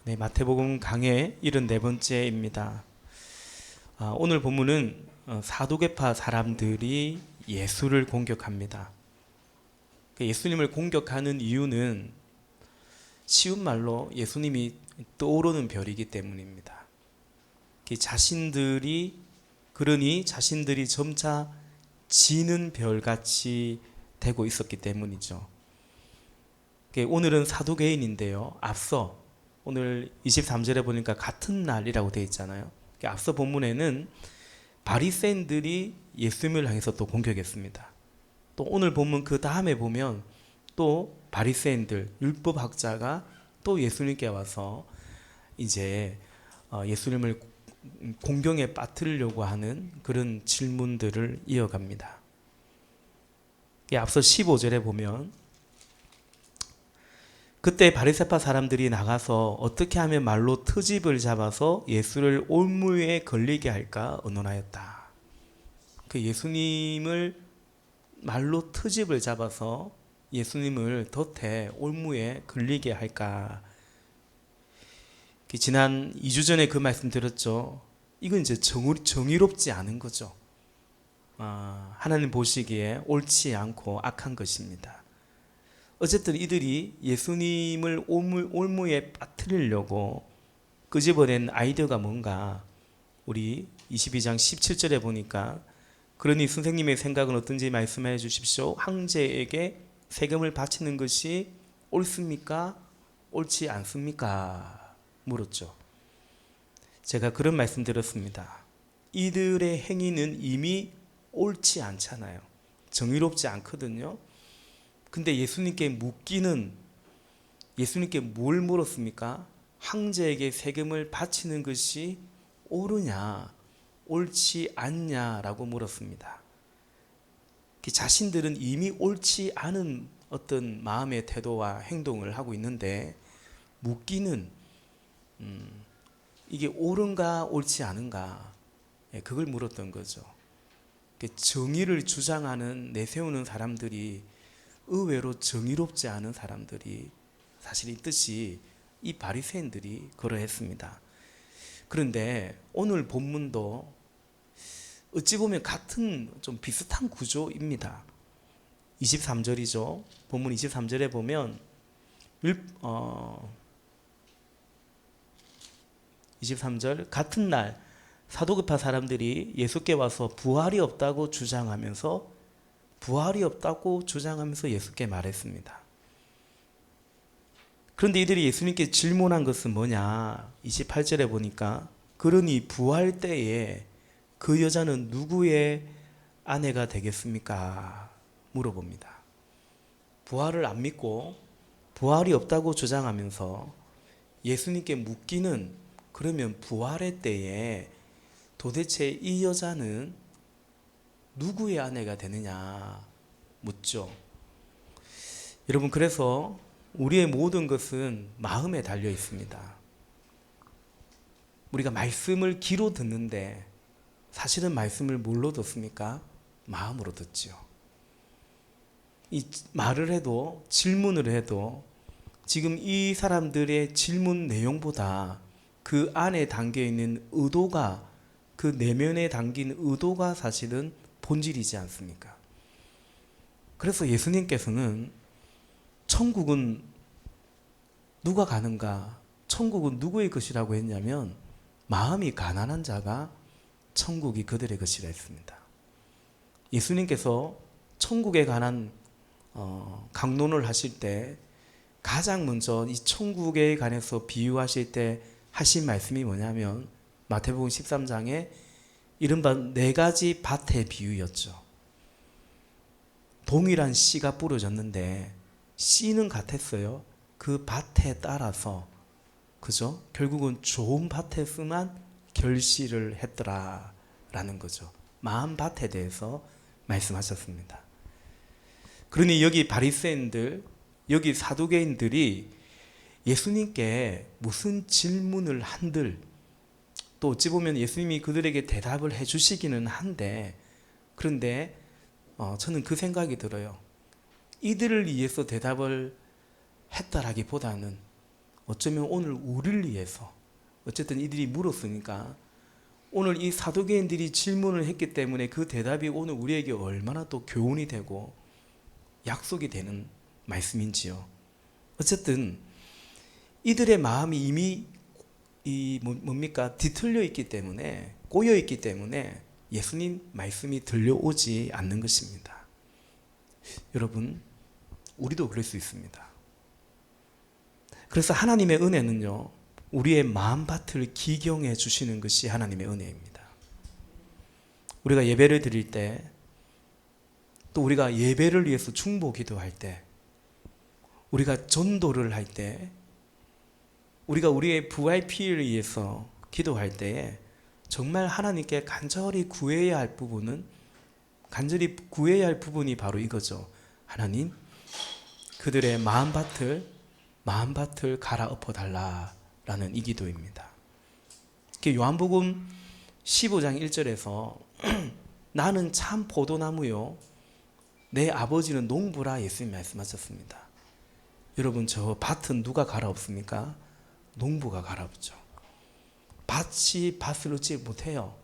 네, 마태복음 강해 74번째입니다. 오늘 본문은 사두개파 사람들이 예수를 공격합니다. 예수님을 공격하는 이유는 쉬운 말로 예수님이 떠오르는 별이기 때문입니다. 그러니 자신들이 점차 지는 별같이 되고 있었기 때문이죠. 오늘은 사도개인인데요. 앞서 오늘 23절에 보니까 같은 날이라고 되어 있잖아요. 앞서 본문에는 바리새인들이 예수님을 향해서 또 공격했습니다. 또 오늘 본문 그 다음에 보면 또 바리새인들, 율법학자가 또 예수님께 와서 이제 예수님을 공경에 빠뜨리려고 하는 그런 질문들을 이어갑니다. 앞서 15절에 보면 그때 바리새파 사람들이 나가서 어떻게 하면 말로 트집을 잡아서 예수를 올무에 걸리게 할까 의논하였다. 예수님을 말로 트집을 잡아서 예수님을 덫에 올무에 걸리게 할까. 지난 2주 전에 그 말씀 드렸죠. 이건 이제 정의롭지 않은 거죠. 하나님 보시기에 옳지 않고 악한 것입니다. 어쨌든 이들이 예수님을 올무에 빠뜨리려고 끄집어낸 아이디어가 뭔가, 우리 22장 17절에 보니까 그러니 선생님의 생각은 어떤지 말씀해 주십시오. 황제에게 세금을 바치는 것이 옳습니까? 옳지 않습니까? 물었죠. 제가 그런 말씀 드렸습니다. 이들의 행위는 이미 옳지 않잖아요. 정의롭지 않거든요. 근데 예수님께 뭘 물었습니까? 황제에게 세금을 바치는 것이 옳으냐, 옳지 않냐라고 물었습니다. 자신들은 이미 옳지 않은 어떤 마음의 태도와 행동을 하고 있는데 묻기는 이게 옳은가 옳지 않은가, 그걸 물었던 거죠. 정의를 주장하는, 내세우는 사람들이 의외로 정의롭지 않은 사람들이 사실 있듯이 이 바리새인들이 그러했습니다. 그런데 오늘 본문도 어찌 보면 같은 좀 비슷한 구조입니다. 23절이죠. 본문 23절에 보면 23절 같은 날 사두개파 사람들이 예수께 와서 부활이 없다고 주장하면서 예수께 말했습니다. 그런데 이들이 예수님께 질문한 것은 뭐냐? 28절에 보니까 그러니 부활 때에 그 여자는 누구의 아내가 되겠습니까? 물어봅니다. 부활을 안 믿고 부활이 없다고 주장하면서 예수님께 묻기는, 그러면 부활의 때에 도대체 이 여자는 누구의 아내가 되느냐 묻죠. 여러분, 그래서 우리의 모든 것은 마음에 달려 있습니다. 우리가 말씀을 귀로 듣는데 사실은 말씀을 뭘로 듣습니까? 마음으로 듣죠. 이 말을 해도, 질문을 해도 지금 이 사람들의 질문 내용보다 그 안에 담겨 있는 의도가, 그 내면에 담긴 의도가 사실은 본질이지 않습니까? 그래서 예수님께서는 천국은 누가 가는가? 천국은 누구의 것이라고 했냐면 마음이 가난한 자가 천국이 그들의 것이라 했습니다. 예수님께서 천국에 관한 강론을 하실 때 가장 먼저 이 천국에 관해서 비유하실 때 하신 말씀이 뭐냐면 마태복음 13장에 이른바 4가지 밭의 비유였죠. 동일한 씨가 뿌려졌는데 씨는 같았어요. 그 밭에 따라서, 그죠? 결국은 좋은 밭에서만 결실을 했더라라는 거죠. 마음 밭에 대해서 말씀하셨습니다. 그러니 여기 바리새인들, 여기 사두개인들이 예수님께 무슨 질문을 한들, 또 어찌 보면 예수님이 그들에게 대답을 해주시기는 한데, 그런데 저는 그 생각이 들어요. 이들을 위해서 대답을 했다라기보다는 어쩌면 오늘 우리를 위해서, 어쨌든 이들이 물었으니까 오늘 이 사두개인들이 질문을 했기 때문에 그 대답이 오늘 우리에게 얼마나 또 교훈이 되고 약속이 되는 말씀인지요. 어쨌든 이들의 마음이 이미 뒤틀려 있기 때문에, 꼬여 있기 때문에 예수님 말씀이 들려오지 않는 것입니다. 여러분, 우리도 그럴 수 있습니다. 그래서 하나님의 은혜는요, 우리의 마음밭을 기경해 주시는 것이 하나님의 은혜입니다. 우리가 예배를 드릴 때, 또 우리가 예배를 위해서 중보 기도할 때, 우리가 전도를 할 때, 우리가 우리의 VIP를 위해서 기도할 때에 정말 하나님께 간절히 구해야 할 부분이 바로 이거죠. 하나님, 그들의 마음밭을 갈아엎어 달라라는 이 기도입니다. 요한복음 15장 1절에서 나는 참 포도나무요 내 아버지는 농부라 예수님이 말씀하셨습니다. 여러분, 저 밭은 누가 갈아엎습니까? 농부가 갈아엎죠. 밭이 밭을 얻지 못해요.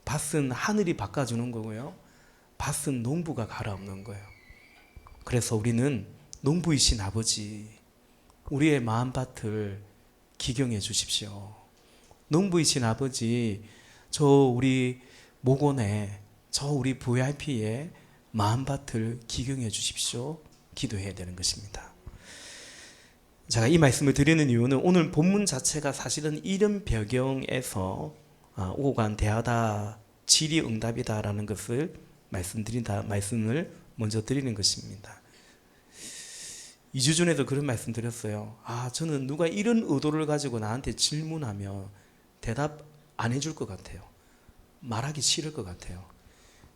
밭은 하늘이 바꿔주는 거고요, 밭은 농부가 갈아엎는 거예요. 그래서 우리는 농부이신 아버지, 우리의 마음밭을 기경해 주십시오. 농부이신 아버지, 저 우리 목원에, 저 우리 VIP의 마음밭을 기경해 주십시오. 기도해야 되는 것입니다. 제가 이 말씀을 드리는 이유는 오늘 본문 자체가 사실은 이런 배경에서 오고 간 대하다, 질의응답이다 라는 것을 말씀을 먼저 드리는 것입니다. 2주 전에도 그런 말씀 드렸어요. 저는 누가 이런 의도를 가지고 나한테 질문하면 대답 안 해줄 것 같아요. 말하기 싫을 것 같아요.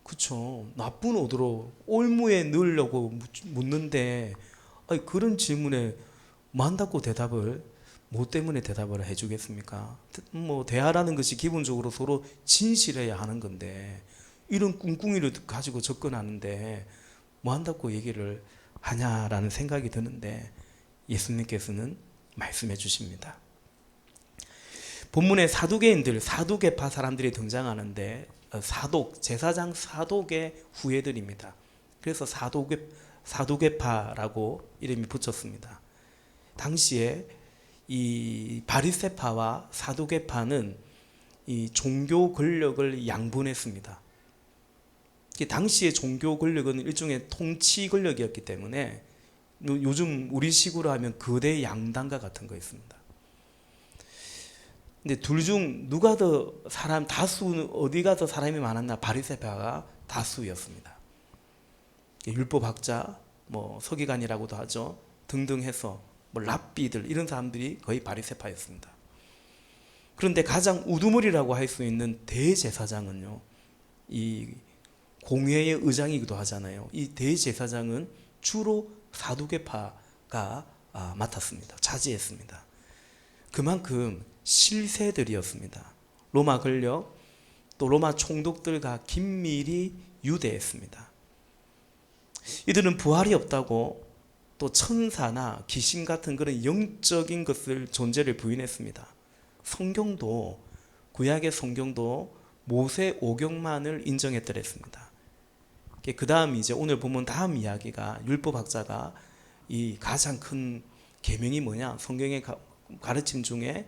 그쵸? 나쁜 의도로 올무에 넣으려고 묻는데, 그런 질문에 만다고 대답을, 뭐 때문에 대답을 해주겠습니까? 대화라는 것이 기본적으로 서로 진실해야 하는 건데, 이런 꿍꿍이를 가지고 접근하는데 뭐 한다고 얘기를 하냐라는 생각이 드는데, 예수님께서는 말씀해 주십니다. 본문에 사두개파 사람들이 등장하는데, 제사장 사독의 후예들입니다. 그래서 사두개파라고 이름이 붙였습니다. 당시에 이 바리새파와 사두개파는 이 종교 권력을 양분했습니다. 당시의 종교 권력은 일종의 통치 권력이었기 때문에 요즘 우리식으로 하면 거대 양당과 같은 거였습니다. 근데 둘 중 누가 더 어디가 더 사람이 많았나? 바리새파가 다수였습니다. 율법학자, 서기관이라고도 하죠, 등등 해서 랍비들, 이런 사람들이 거의 바리새파였습니다. 그런데 가장 우두머리라고 할 수 있는 대제사장은요, 이 공회의 의장이기도 하잖아요. 이 대제사장은 주로 사두개파가 맡았습니다. 차지했습니다. 그만큼 실세들이었습니다. 로마 권력, 또 로마 총독들과 긴밀히 유대했습니다. 이들은 부활이 없다고, 또 천사나 귀신 같은 그런 영적인 존재를 부인했습니다. 구약의 성경도 모세 오경만을 인정했더랬습니다. 그 다음 이제 오늘 보면 다음 이야기가, 율법학자가 이 가장 큰 계명이 뭐냐, 성경의 가르침 중에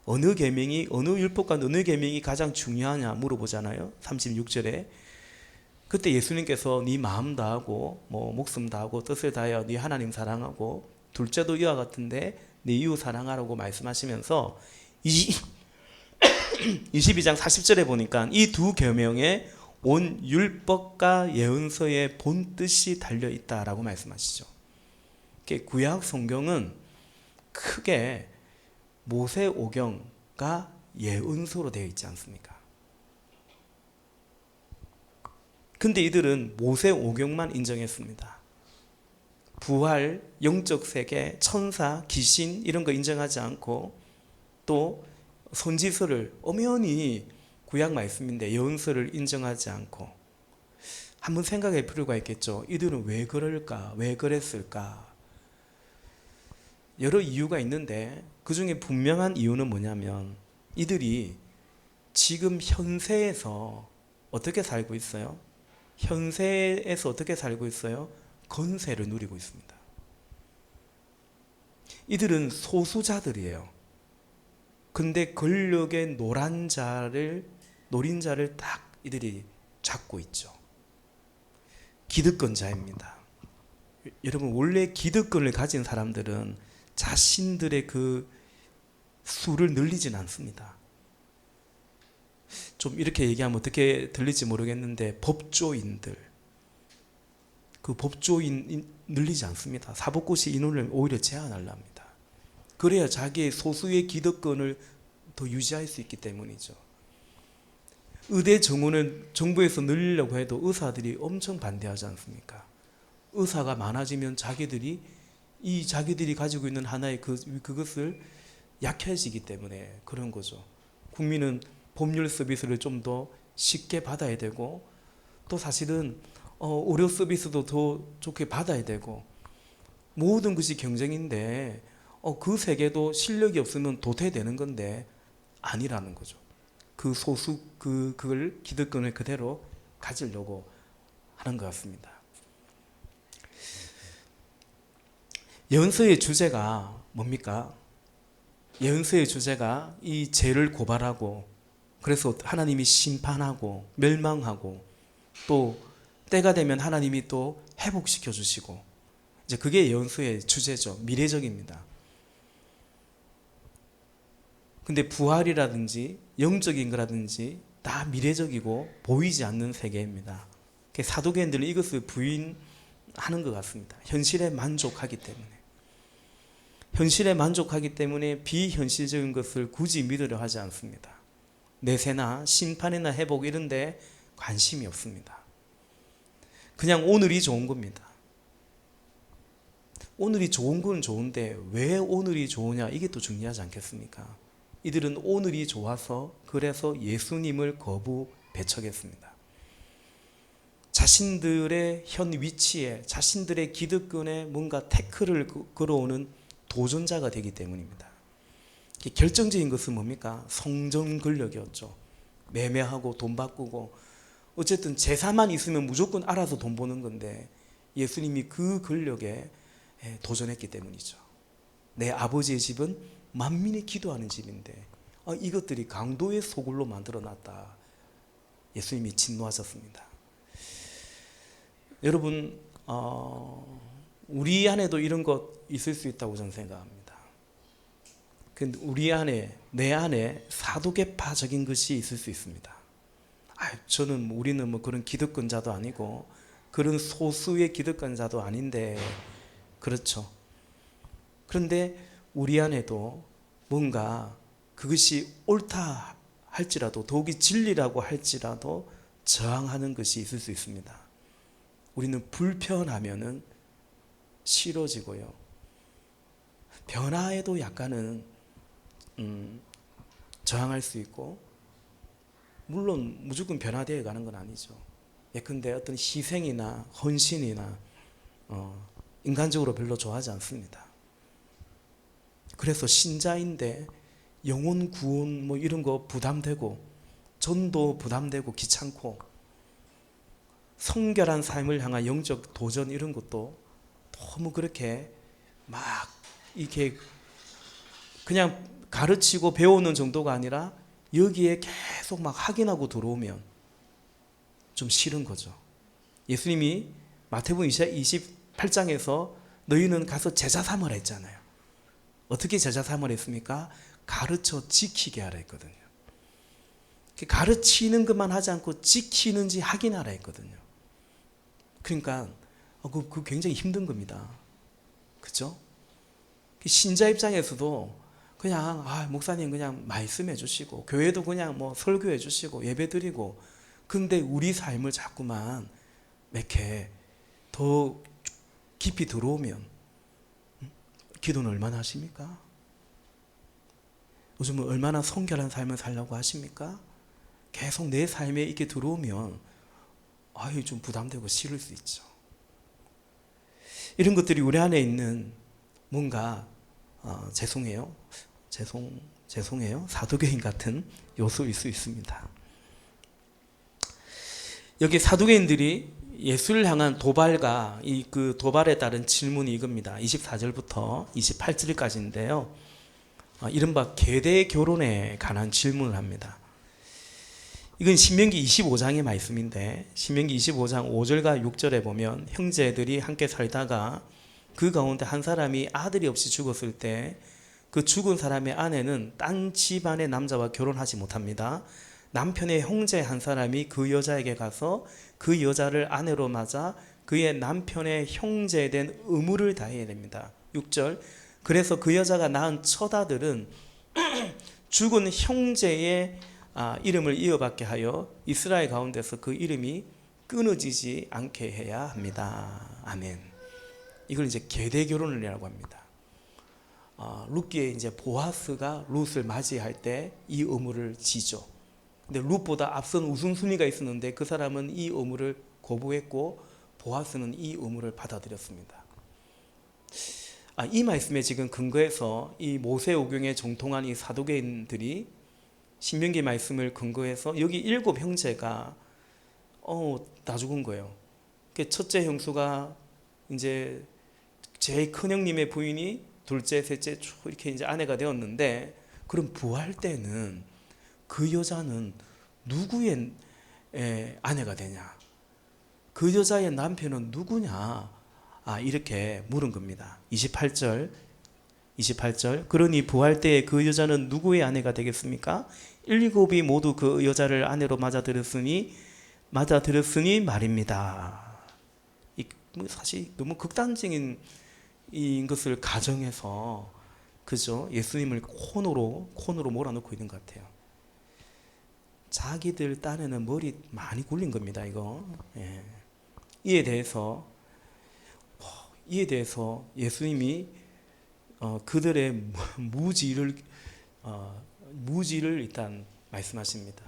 어느 율법과 어느 계명이 가장 중요하냐 물어보잖아요. 36절에. 그때 예수님께서 네 마음 다하고 목숨 다하고 뜻을 다하여 네 하나님 사랑하고 둘째도 이와 같은데 네 이웃 사랑하라고 말씀하시면서 22장 40절에 보니까 이 두 계명에 온 율법과 예언서의 본뜻이 달려있다라고 말씀하시죠. 구약 성경은 크게 모세오경과 예언서로 되어 있지 않습니까? 근데 이들은 모세오경만 인정했습니다. 부활, 영적 세계, 천사, 귀신 이런 거 인정하지 않고, 또 선지서를 엄연히 구약 말씀인데 예언서를 인정하지 않고, 한번 생각할 필요가 있겠죠. 이들은 왜 그럴까? 왜 그랬을까? 여러 이유가 있는데 그 중에 분명한 이유는 뭐냐면 이들이 지금 현세에서 어떻게 살고 있어요? 현세에서 어떻게 살고 있어요? 건세를 누리고 있습니다. 이들은 소수자들이에요. 근데 권력의 노린자를 딱 이들이 잡고 있죠. 기득권자입니다. 여러분, 원래 기득권을 가진 사람들은 자신들의 그 수를 늘리진 않습니다. 좀 이렇게 얘기하면 어떻게 들릴지 모르겠는데 법조인들, 그 법조인 늘리지 않습니다. 사법고시 인원을 오히려 제한하려 합니다. 그래야 자기의 소수의 기득권을 더 유지할 수 있기 때문이죠. 의대 정원을 정부에서 늘리려고 해도 의사들이 엄청 반대하지 않습니까? 의사가 많아지면 자기들이 가지고 있는 하나의 그것을 약해지기 때문에 그런 거죠. 국민은 법률 서비스를 좀 더 쉽게 받아야 되고, 또 사실은 의료 서비스도 더 좋게 받아야 되고, 모든 것이 경쟁인데 그 세계도 실력이 없으면 도태되는 건데 아니라는 거죠. 그 소수 그걸 기득권을 그대로 가지려고 하는 것 같습니다. 예언서의 주제가 뭡니까? 예언서의 주제가 이 죄를 고발하고, 그래서 하나님이 심판하고 멸망하고, 또 때가 되면 하나님이 또 회복시켜 주시고, 이제 그게 예언서의 주제죠. 미래적입니다. 근데 부활이라든지 영적인 거라든지 다 미래적이고 보이지 않는 세계입니다. 사도계인들은 이것을 부인하는 것 같습니다. 현실에 만족하기 때문에 비현실적인 것을 굳이 믿으려 하지 않습니다. 내세나 심판이나 회복 이런 데 관심이 없습니다. 그냥 오늘이 좋은 겁니다. 오늘이 좋은 건 좋은데 왜 오늘이 좋으냐, 이게 또 중요하지 않겠습니까? 이들은 오늘이 좋아서, 그래서 예수님을 거부 배척했습니다. 자신들의 현 위치에, 자신들의 기득권에 뭔가 태클을 걸어오는 도전자가 되기 때문입니다. 결정적인 것은 뭡니까? 성전 권력이었죠. 매매하고 돈 바꾸고, 어쨌든 제사만 있으면 무조건 알아서 돈 버는 건데 예수님이 그 권력에 도전했기 때문이죠. 내 아버지의 집은 만민이 기도하는 집인데 이것들이 강도의 소굴로 만들어놨다. 예수님이 진노하셨습니다. 여러분, 우리 안에도 이런 것 있을 수 있다고 저는 생각합니다. 근데 내 안에 사도계파적인 것이 있을 수 있습니다. 우리는 그런 기득권자도 아니고 그런 소수의 기득권자도 아닌데, 그렇죠. 그런데 우리 안에도 뭔가 그것이 옳다 할지라도, 더욱이 진리라고 할지라도 저항하는 것이 있을 수 있습니다. 우리는 불편하면은 싫어지고요. 변화에도 약간은 저항할 수 있고, 물론 무조건 변화되어 가는 건 아니죠. 예컨대 어떤 희생이나 헌신이나 인간적으로 별로 좋아하지 않습니다. 그래서 신자인데 영혼 구원 이런 거 부담되고, 전도 부담되고 귀찮고, 성결한 삶을 향한 영적 도전 이런 것도 너무 그렇게 막 이렇게 그냥 가르치고 배우는 정도가 아니라 여기에 계속 막 확인하고 들어오면 좀 싫은 거죠. 예수님이 마태복음 28장에서 너희는 가서 제자 삼으라 했잖아요. 어떻게 제자 삼으라 했습니까? 가르쳐 지키게 하라 했거든요. 가르치는 것만 하지 않고 지키는지 확인하라 했거든요. 그러니까 그 굉장히 힘든 겁니다. 그렇죠? 신자 입장에서도 그냥 목사님 그냥 말씀해 주시고, 교회도 그냥 설교해 주시고 예배 드리고, 근데 우리 삶을 자꾸만 이렇게 더 깊이 들어오면, 기도는 얼마나 하십니까? 요즘은 얼마나 성결한 삶을 살려고 하십니까? 계속 내 삶에 이렇게 들어오면 좀 부담되고 싫을 수 있죠. 이런 것들이 우리 안에 있는 뭔가 죄송해요. 죄송해요. 사두개인 같은 요소일 수 있습니다. 여기 사두개인들이 예수를 향한 도발과 그 도발에 따른 질문이 이겁니다. 24절부터 28절까지인데요. 이른바 계대 결혼에 관한 질문을 합니다. 이건 신명기 25장의 말씀인데 신명기 25장 5절과 6절에 보면 형제들이 함께 살다가 그 가운데 한 사람이 아들이 없이 죽었을 때 그 죽은 사람의 아내는 딴 집안의 남자와 결혼하지 못합니다. 남편의 형제 한 사람이 그 여자에게 가서 그 여자를 아내로 맞아 그의 남편의 형제된 의무를 다해야 됩니다. 6절 그래서 그 여자가 낳은 첫 아들은 죽은 형제의 이름을 이어받게 하여 이스라엘 가운데서 그 이름이 끊어지지 않게 해야 합니다. 아멘. 이걸 이제 계대 결혼이라고 합니다. 룻기에 이제 보아스가 룻을 맞이할 때 이 의무를 지죠. 근데 룻보다 앞선 우선순위가 있었는데 그 사람은 이 의무를 거부했고 보아스는 이 의무를 받아들였습니다. 이 말씀에 지금 근거해서 이 모세오경에 정통한 이 사두개인들이 신명기 말씀을 근거해서 여기 7 형제가 다 죽은 거예요. 첫째 형수가 이제 제일 큰 형님의 부인이 둘째, 셋째 쭉 이렇게 이제 아내가 되었는데 그럼 부활 때는 그 여자는 누구의 아내가 되냐? 그 여자의 남편은 누구냐? 이렇게 물은 겁니다. 28절 그러니 부활 때에 그 여자는 누구의 아내가 되겠습니까? 7이 모두 그 여자를 아내로 맞아들였으니 말입니다. 사실 너무 극단적인 것을 가정해서 그죠? 예수님을 코너로 몰아넣고 있는 것 같아요. 자기들 딴에는 머리 많이 굴린 겁니다. 이거. 예. 이에 대해서 예수님이 그들의 무지를 일단 말씀하십니다.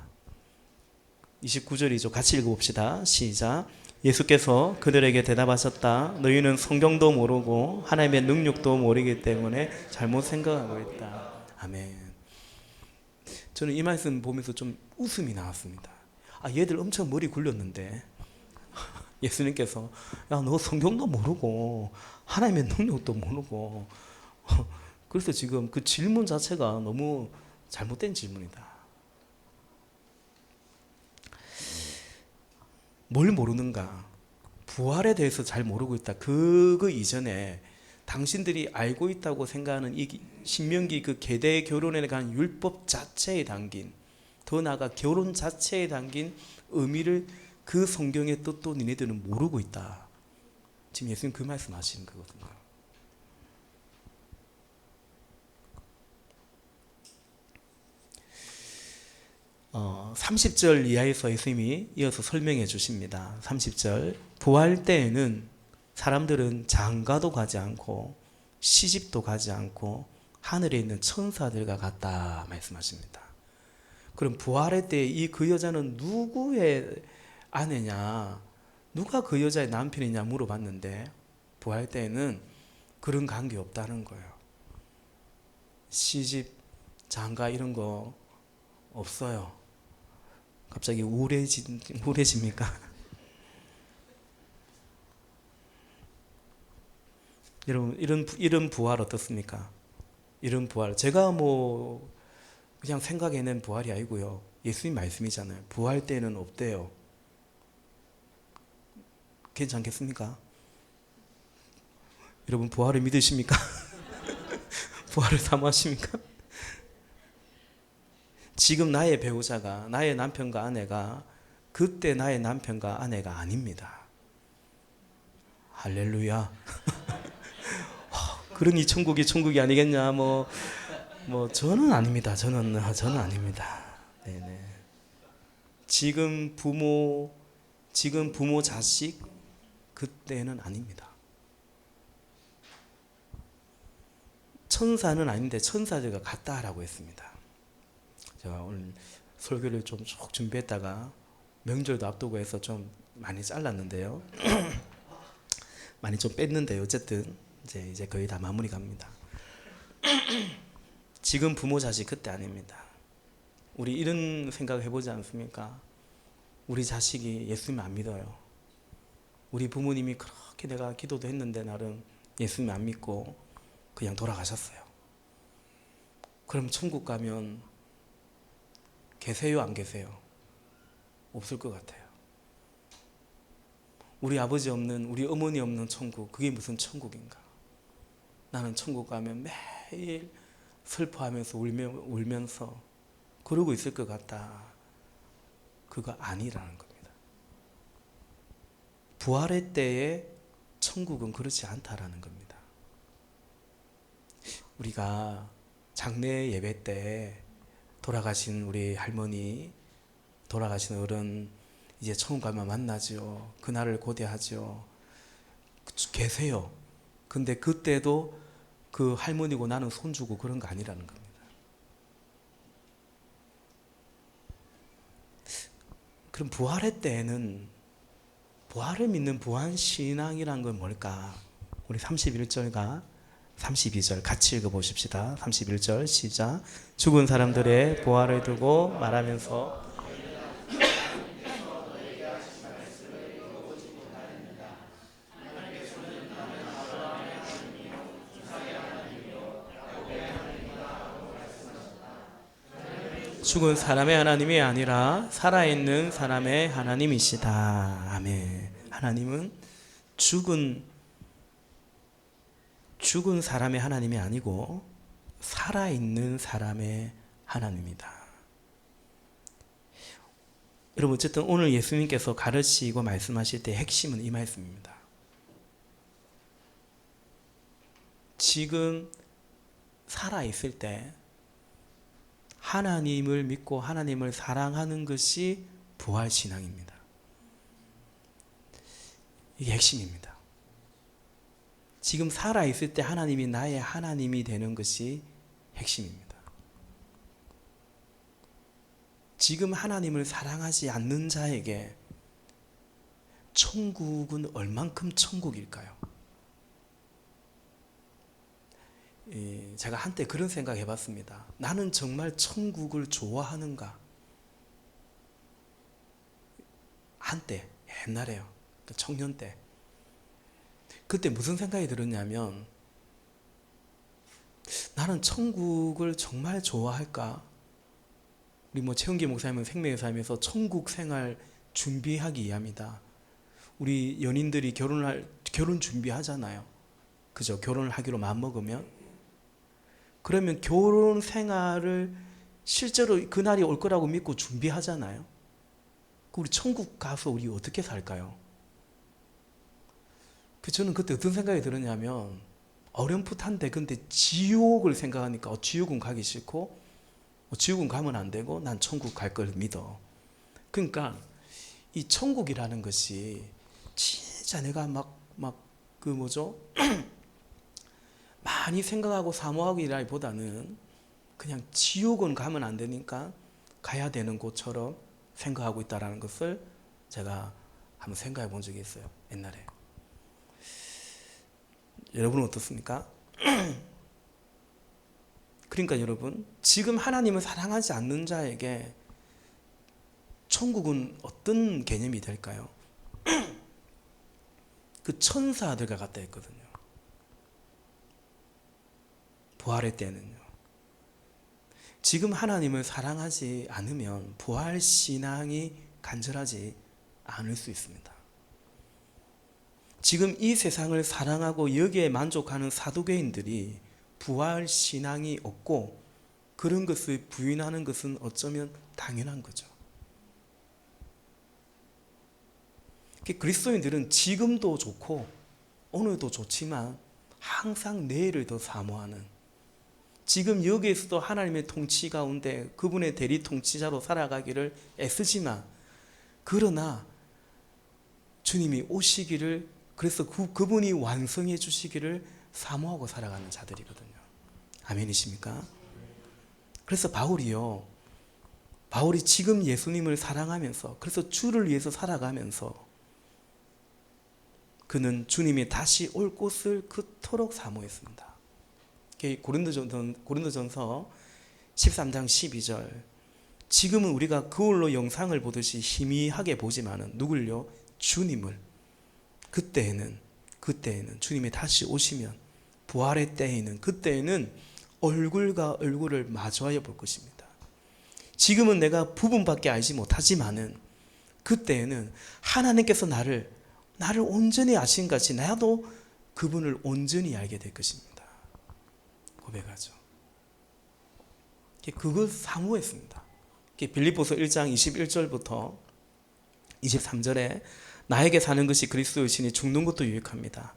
29절이죠. 같이 읽어봅시다. 시작. 예수께서 그들에게 대답하셨다. 너희는 성경도 모르고 하나님의 능력도 모르기 때문에 잘못 생각하고 있다. 아멘. 저는 이 말씀 보면서 좀 웃음이 나왔습니다. 얘들 엄청 머리 굴렸는데 예수님께서 야, 너 성경도 모르고 하나님의 능력도 모르고 그래서 지금 그 질문 자체가 너무 잘못된 질문이다. 뭘 모르는가? 부활에 대해서 잘 모르고 있다. 그거 이전에 당신들이 알고 있다고 생각하는 이 신명기 그 계대 결혼에 관한 율법 자체에 담긴, 더 나아가 결혼 자체에 담긴 의미를 그 성경의 뜻도 니네들은 모르고 있다. 지금 예수님 그 말씀 하시는 거거든요. 어, 30절 이하에서 예수님이 이어서 설명해 주십니다. 30절 부활 때에는 사람들은 장가도 가지 않고 시집도 가지 않고 하늘에 있는 천사들과 같다 말씀하십니다. 그럼 부활의 때 이 그 여자는 누구의 아내냐, 누가 그 여자의 남편이냐 물어봤는데 부활 때에는 그런 관계 없다는 거예요. 시집, 장가 이런 거 없어요. 갑자기 우울해집니까? 여러분 이런 부활 어떻습니까? 이런 부활 제가 뭐 그냥 생각해낸 부활이 아니고요. 예수님 말씀이잖아요. 부활 때는 없대요. 괜찮겠습니까? 여러분 부활을 믿으십니까? 부활을 사모하십니까? 지금 나의 배우자가, 나의 남편과 아내가 그때 나의 남편과 아내가 아닙니다. 할렐루야. 그러니 천국이 아니겠냐? 뭐 저는 아닙니다. 저는 아닙니다. 네네. 지금 부모 자식 그때는 아닙니다. 천사는 아닌데 천사들과 같다라고 했습니다. 제가 오늘 설교를 좀 쭉 준비했다가 명절도 앞두고 해서 좀 많이 잘랐는데요. 많이 좀 뺐는데 어쨌든 이제 거의 다 마무리 갑니다. 지금 부모 자식 그때 아닙니다. 우리 이런 생각 해보지 않습니까? 우리 자식이 예수님 안 믿어요. 우리 부모님이 그렇게 내가 기도도 했는데 나름 예수님 안 믿고 그냥 돌아가셨어요. 그럼 천국 가면 계세요, 안 계세요? 없을 것 같아요. 우리 아버지 없는, 우리 어머니 없는 천국, 그게 무슨 천국인가? 나는 천국 가면 매일 슬퍼하면서 울면서 그러고 있을 것 같다. 그거 아니라는 겁니다. 부활의 때에 천국은 그렇지 않다라는 겁니다. 우리가 장례 예배 때 돌아가신 우리 할머니, 돌아가신 어른 이제 천국 가면 만나죠. 그날을 고대하죠. 계세요. 근데 그때도 그 할머니고 나는 손주고 그런 거 아니라는 겁니다. 그럼 부활의 때에는 부활을 믿는 부활신앙이란 건 뭘까? 우리 31절과 32절 같이 읽어보십시다. 31절 시작. 죽은 사람들의 부활을 두고 말하면서 죽은 사람의 하나님이 아니라 살아있는 사람의 하나님이시다. 아멘. 하나님은 죽은 사람의 하나님이 아니고 살아있는 사람의 하나님이다. 여러분 어쨌든 오늘 예수님께서 가르치고 말씀하실 때 핵심은 이 말씀입니다. 지금 살아있을 때 하나님을 믿고 하나님을 사랑하는 것이 부활신앙입니다. 이게 핵심입니다. 지금 살아있을 때 하나님이 나의 하나님이 되는 것이 핵심입니다. 지금 하나님을 사랑하지 않는 자에게 천국은 얼만큼 천국일까요? 제가 한때 그런 생각 해봤습니다. 나는 정말 천국을 좋아하는가? 한때, 옛날에요. 청년 때. 그때 무슨 생각이 들었냐면 나는 천국을 정말 좋아할까? 우리 최은기 목사님은 생명의 삶에서 천국 생활 준비하기 위함이다. 우리 연인들이 결혼 준비하잖아요. 그죠? 결혼을 하기로 마음먹으면 그러면 결혼 생활을 실제로 그날이 올 거라고 믿고 준비하잖아요. 우리 천국 가서 우리 어떻게 살까요? 저는 그때 어떤 생각이 들었냐면 어렴풋한데 근데 지옥을 생각하니까 지옥은 가기 싫고 지옥은 가면 안 되고 난 천국 갈 걸 믿어. 그러니까 이 천국이라는 것이 진짜 내가 많이 생각하고 사모하기라기보다는 그냥 지옥은 가면 안 되니까 가야 되는 곳처럼 생각하고 있다는 것을 제가 한번 생각해 본 적이 있어요. 옛날에. 여러분은 어떻습니까? 그러니까 여러분 지금 하나님을 사랑하지 않는 자에게 천국은 어떤 개념이 될까요? 그 천사들과 같다 했거든요. 부활의 때는요. 지금 하나님을 사랑하지 않으면 부활 신앙이 간절하지 않을 수 있습니다. 지금 이 세상을 사랑하고 여기에 만족하는 사도교인들이 부활 신앙이 없고 그런 것을 부인하는 것은 어쩌면 당연한 거죠. 그리스도인들은 지금도 좋고 오늘도 좋지만 항상 내일을 더 사모하는, 지금 여기에서도 하나님의 통치 가운데 그분의 대리 통치자로 살아가기를 애쓰지만 그러나 주님이 오시기를, 그래서 그분이 완성해 주시기를 사모하고 살아가는 자들이거든요. 아멘이십니까? 그래서 바울이 지금 예수님을 사랑하면서, 그래서 주를 위해서 살아가면서 그는 주님이 다시 올 곳을 그토록 사모했습니다. 고린도전서 13장 12절. 지금은 우리가 거울로 영상을 보듯이 희미하게 보지만은 누굴요? 주님을. 그때에는 주님이 다시 오시면 부활의 때에는 그때에는 얼굴과 얼굴을 마주하여 볼 것입니다. 지금은 내가 부분밖에 알지 못하지만은 그때에는 하나님께서 나를 온전히 아신 같이 나도 그분을 온전히 알게 될 것입니다. 고백하죠. 그걸 사모했습니다. 빌립보서 1장 21절부터 23절에 나에게 사는 것이 그리스도이시니 죽는 것도 유익합니다.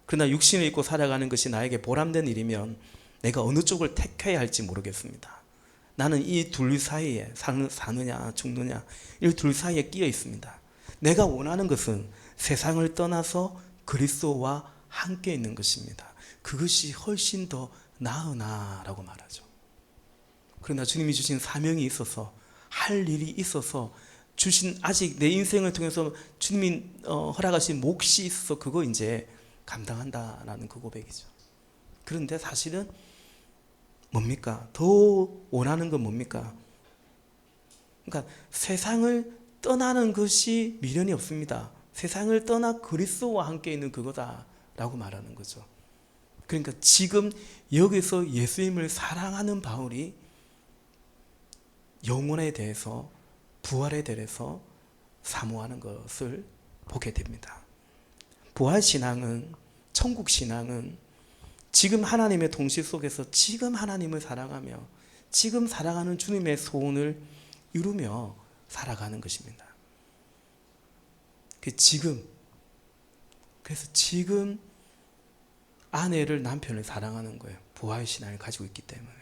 그러나 육신을 입고 살아가는 것이 나에게 보람된 일이면 내가 어느 쪽을 택해야 할지 모르겠습니다. 나는 이 둘 사이에 사느냐 죽느냐 이 둘 사이에 끼어 있습니다. 내가 원하는 것은 세상을 떠나서 그리스도와 함께 있는 것입니다. 그것이 훨씬 더 나으나라고 말하죠. 그러나 주님이 주신 사명이 있어서 할 일이 있어서 주신 아직 내 인생을 통해서 주님이 허락하신 몫이 있어서 그거 이제 감당한다라는 그 고백이죠. 그런데 사실은 뭡니까? 더 원하는 건 뭡니까? 그러니까 세상을 떠나는 것이 미련이 없습니다. 세상을 떠나 그리스도와 함께 있는 그거다라고 말하는 거죠. 그러니까 지금 여기서 예수님을 사랑하는 바울이 영혼에 대해서 부활에 대해서 사모하는 것을 보게 됩니다. 부활신앙은 천국신앙은 지금 하나님의 통치 속에서 지금 하나님을 사랑하며 지금 사랑하는 주님의 소원을 이루며 살아가는 것입니다. 그래서 지금 아내를 남편을 사랑하는 거예요. 부활신앙을 가지고 있기 때문에.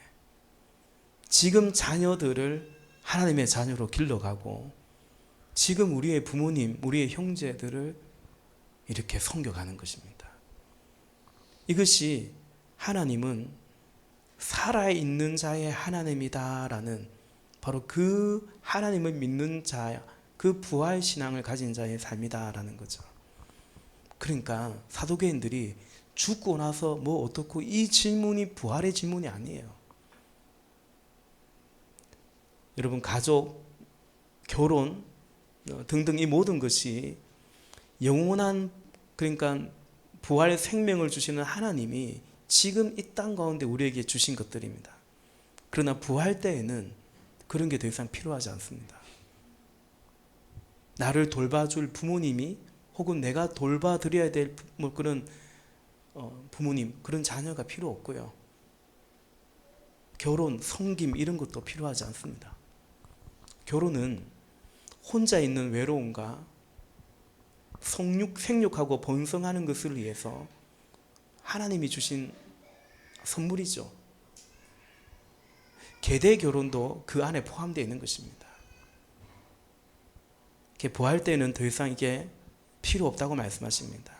지금 자녀들을 하나님의 자녀로 길러가고 지금 우리의 부모님, 우리의 형제들을 이렇게 섬겨가는 것입니다. 이것이 하나님은 살아있는 자의 하나님이다라는 바로 그 하나님을 믿는 자, 그 부활신앙을 가진 자의 삶이다라는 거죠. 그러니까 사도계인들이 죽고 나서 뭐 어떻고 이 질문이 부활의 질문이 아니에요. 여러분 가족, 결혼 등등 이 모든 것이 영원한 그러니까 부활의 생명을 주시는 하나님이 지금 이 땅 가운데 우리에게 주신 것들입니다. 그러나 부활 때에는 그런 게 더 이상 필요하지 않습니다. 나를 돌봐줄 부모님이 혹은 내가 돌봐드려야 될 뭐 그런 부모님, 그런 자녀가 필요 없고요. 결혼, 섬김 이런 것도 필요하지 않습니다. 결혼은 혼자 있는 외로움과 생육하고 번성하는 것을 위해서 하나님이 주신 선물이죠. 계대 결혼도 그 안에 포함되어 있는 것입니다. 부활 때는 더 이상 이게 필요 없다고 말씀하십니다.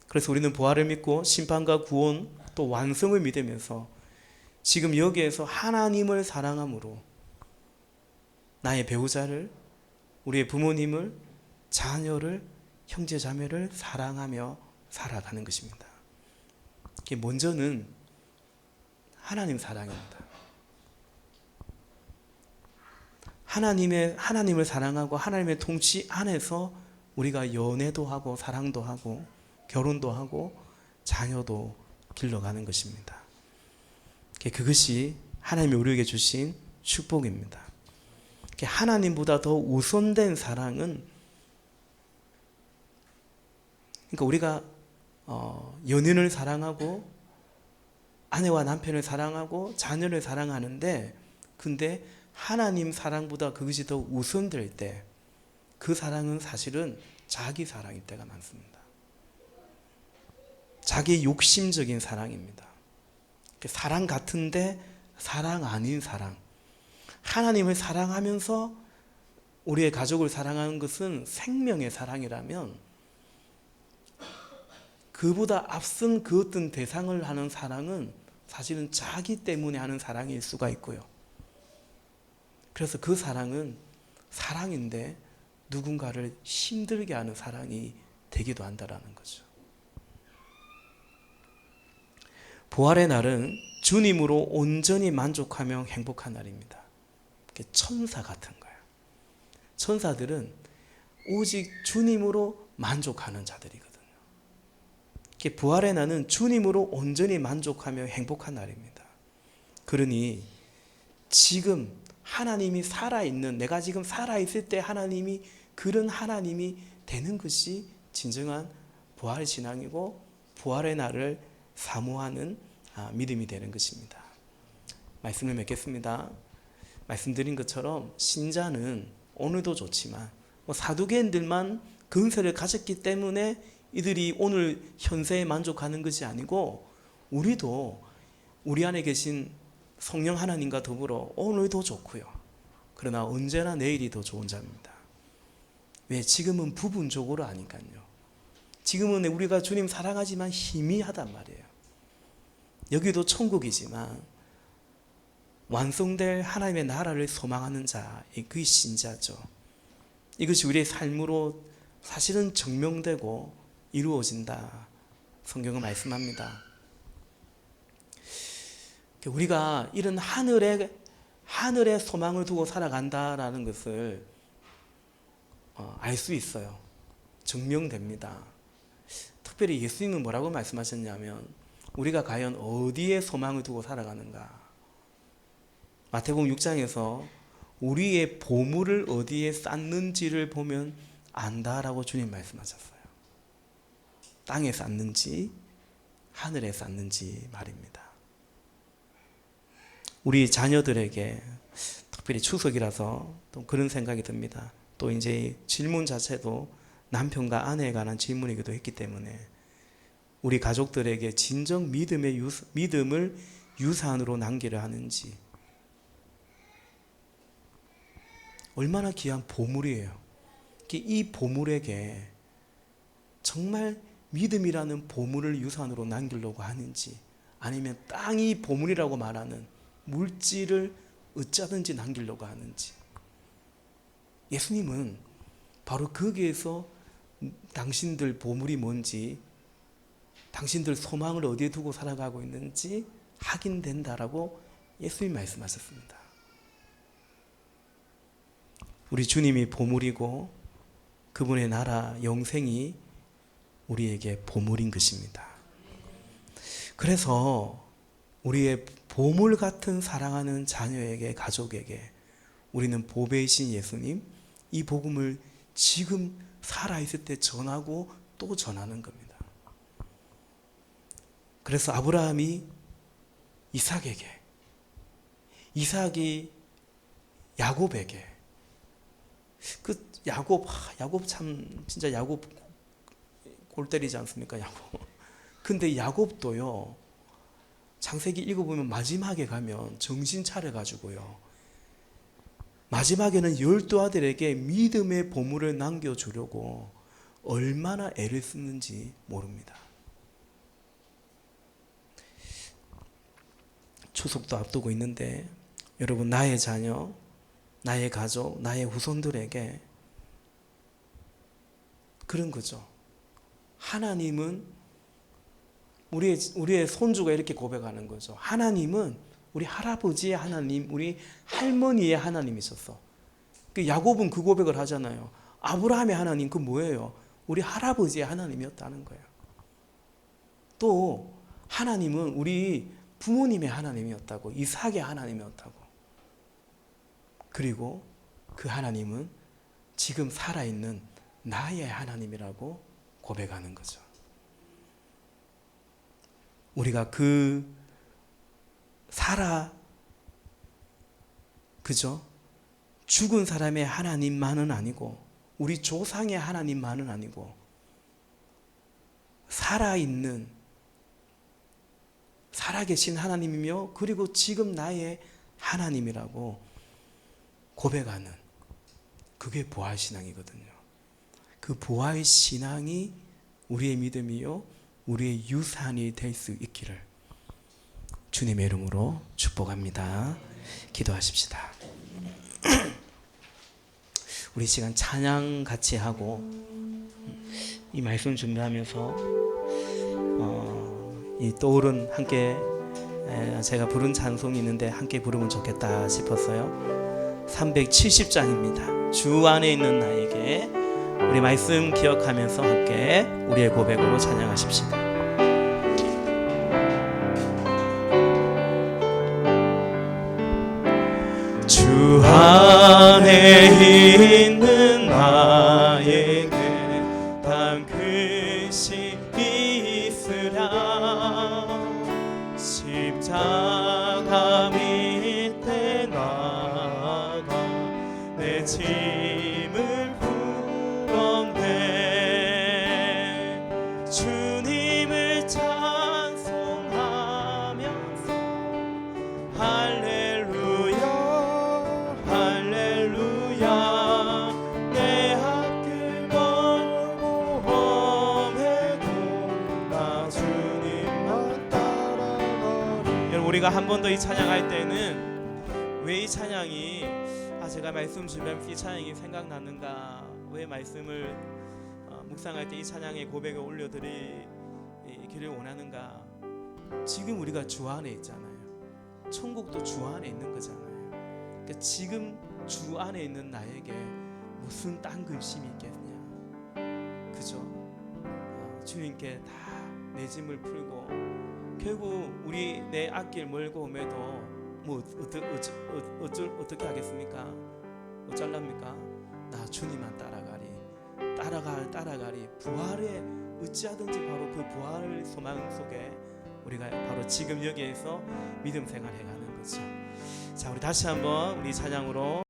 그래서 우리는 부활을 믿고 심판과 구원 또 완성을 믿으면서 지금 여기에서 하나님을 사랑함으로 나의 배우자를, 우리의 부모님을, 자녀를, 형제 자매를 사랑하며 살아가는 것입니다. 먼저는 하나님 사랑입니다. 하나님을 사랑하고 하나님의 통치 안에서 우리가 연애도 하고 사랑도 하고 결혼도 하고 자녀도 길러가는 것입니다. 그것이 하나님이 우리에게 주신 축복입니다. 하나님보다 더 우선된 사랑은 그러니까 우리가 연인을 사랑하고 아내와 남편을 사랑하고 자녀를 사랑하는데 근데 하나님 사랑보다 그것이 더 우선될 때 그 사랑은 사실은 자기 사랑일 때가 많습니다. 자기 욕심적인 사랑입니다. 사랑 같은데 사랑 아닌 사랑. 하나님을 사랑하면서 우리의 가족을 사랑하는 것은 생명의 사랑이라면 그보다 앞선 그 어떤 대상을 하는 사랑은 사실은 자기 때문에 하는 사랑일 수가 있고요. 그래서 그 사랑은 사랑인데 누군가를 힘들게 하는 사랑이 되기도 한다는 거죠. 부활의 날은 주님으로 온전히 만족하며 행복한 날입니다. 천사 같은 거예요. 천사들은 오직 주님으로 만족하는 자들이거든요. 부활의 날은 주님으로 온전히 만족하며 행복한 날입니다. 그러니 지금 하나님이 살아있는, 내가 지금 살아있을 때 하나님이 그런 하나님이 되는 것이 진정한 부활의 신앙이고 부활의 날을 사모하는 믿음이 되는 것입니다. 말씀을 맺겠습니다. 말씀드린 것처럼 신자는 오늘도 좋지만 사두개인들만 근세를 가졌기 때문에 이들이 오늘 현세에 만족하는 것이 아니고 우리도 우리 안에 계신 성령 하나님과 더불어 오늘도 좋고요. 그러나 언제나 내일이 더 좋은 자입니다. 왜? 지금은 부분적으로 아니까요. 지금은 우리가 주님 사랑하지만 희미하단 말이에요. 여기도 천국이지만 완성될 하나님의 나라를 소망하는 자, 그게 신자죠. 이것이 우리의 삶으로 사실은 증명되고 이루어진다. 성경은 말씀합니다. 우리가 이런 하늘에 소망을 두고 살아간다라는 것을 알 수 있어요. 증명됩니다. 특별히 예수님은 뭐라고 말씀하셨냐면 우리가 과연 어디에 소망을 두고 살아가는가. 마태복음 6장에서 우리의 보물을 어디에 쌓는지를 보면 안다라고 주님 말씀하셨어요. 땅에 쌓는지 하늘에 쌓는지 말입니다. 우리 자녀들에게 특별히 추석이라서 또 그런 생각이 듭니다. 또 이제 질문 자체도 남편과 아내에 관한 질문이기도 했기 때문에 우리 가족들에게 진정 믿음을 유산으로 남기려 하는지. 얼마나 귀한 보물이에요. 이 보물에게 정말 믿음이라는 보물을 유산으로 남기려고 하는지, 아니면 땅이 보물이라고 말하는 물질을 어쩌든지 남기려고 하는지. 예수님은 바로 거기에서 당신들 보물이 뭔지, 당신들 소망을 어디에 두고 살아가고 있는지 확인된다라고 예수님이 말씀하셨습니다. 우리 주님이 보물이고 그분의 나라 영생이 우리에게 보물인 것입니다. 그래서 우리의 보물 같은 사랑하는 자녀에게, 가족에게 우리는 보배이신 예수님, 이 복음을 지금 살아있을 때 전하고 또 전하는 겁니다. 그래서 아브라함이 이삭에게, 이삭이 야곱에게, 야곱 참 진짜 야곱 골 때리지 않습니까? 야곱. 근데 야곱도요, 창세기 읽어보면 마지막에 가면 정신 차려가지고요, 마지막에는 12아들에게 믿음의 보물을 남겨주려고 얼마나 애를 쓰는지 모릅니다. 추석도 앞두고 있는데 여러분, 나의 자녀, 나의 가족, 나의 후손들에게 그런 거죠. 하나님은 우리의 손주가 이렇게 고백하는 거죠. 하나님은 우리 할아버지의 하나님, 우리 할머니의 하나님이셨어. 야곱은 그 고백을 하잖아요. 아브라함의 하나님, 그 뭐예요? 우리 할아버지의 하나님이었다는 거예요. 또 하나님은 우리 부모님의 하나님이었다고, 이삭의 하나님이었다고. 그리고 그 하나님은 지금 살아있는 나의 하나님이라고 고백하는 거죠. 우리가 그죠? 죽은 사람의 하나님만은 아니고, 우리 조상의 하나님만은 아니고, 살아계신 하나님이며, 그리고 지금 나의 하나님이라고 고백하는, 그게 부활신앙이거든요. 그 부활신앙이 우리의 믿음이요, 우리의 유산이 될 수 있기를 주님의 이름으로 축복합니다. 기도하십시다. 우리 시간 찬양 같이 하고 이 말씀 준비하면서 이 떠오른 함께 제가 부른 찬송이 있는데 함께 부르면 좋겠다 싶었어요. 370장입니다. 주 안에 있는 나에게. 우리 말씀 기억하면서 함께 우리의 고백으로 찬양하십시다. 주 안에 있는 나에게 당근시 있으랴. 십자가 밑에 나가 내 짐을 풀었네. 주님을 찬송하면서 할렐루야 할렐루야. 내 앞길 멀고 험해도 나 주님만 따라가리. 여러분, 우리가 한 번 더 이 찬양할 때는 왜 이 찬양이 제가 말씀 주변 이 찬양이 생각나는가, 왜 말씀을 묵상할 때 이 찬양의 고백을 올려드리기를 원하는가. 지금 우리가 주 안에 있잖아요. 천국도 주 안에 있는 거잖아요. 그러니까 지금 주 안에 있는 나에게 무슨 딴 근심이 있겠냐. 그죠? 주님께 다 내 짐을 풀고, 결국 우리 내 앞길 멀고 험해도 뭐 어떻게 하겠습니까? 어쩔랍니까? 나 주님만 따라가리. 부활에 어찌하든지 바로 그 부활 소망 속에 우리가 바로 지금 여기에서 믿음 생활 해가는 거죠. 자, 우리 다시 한번 우리 찬양으로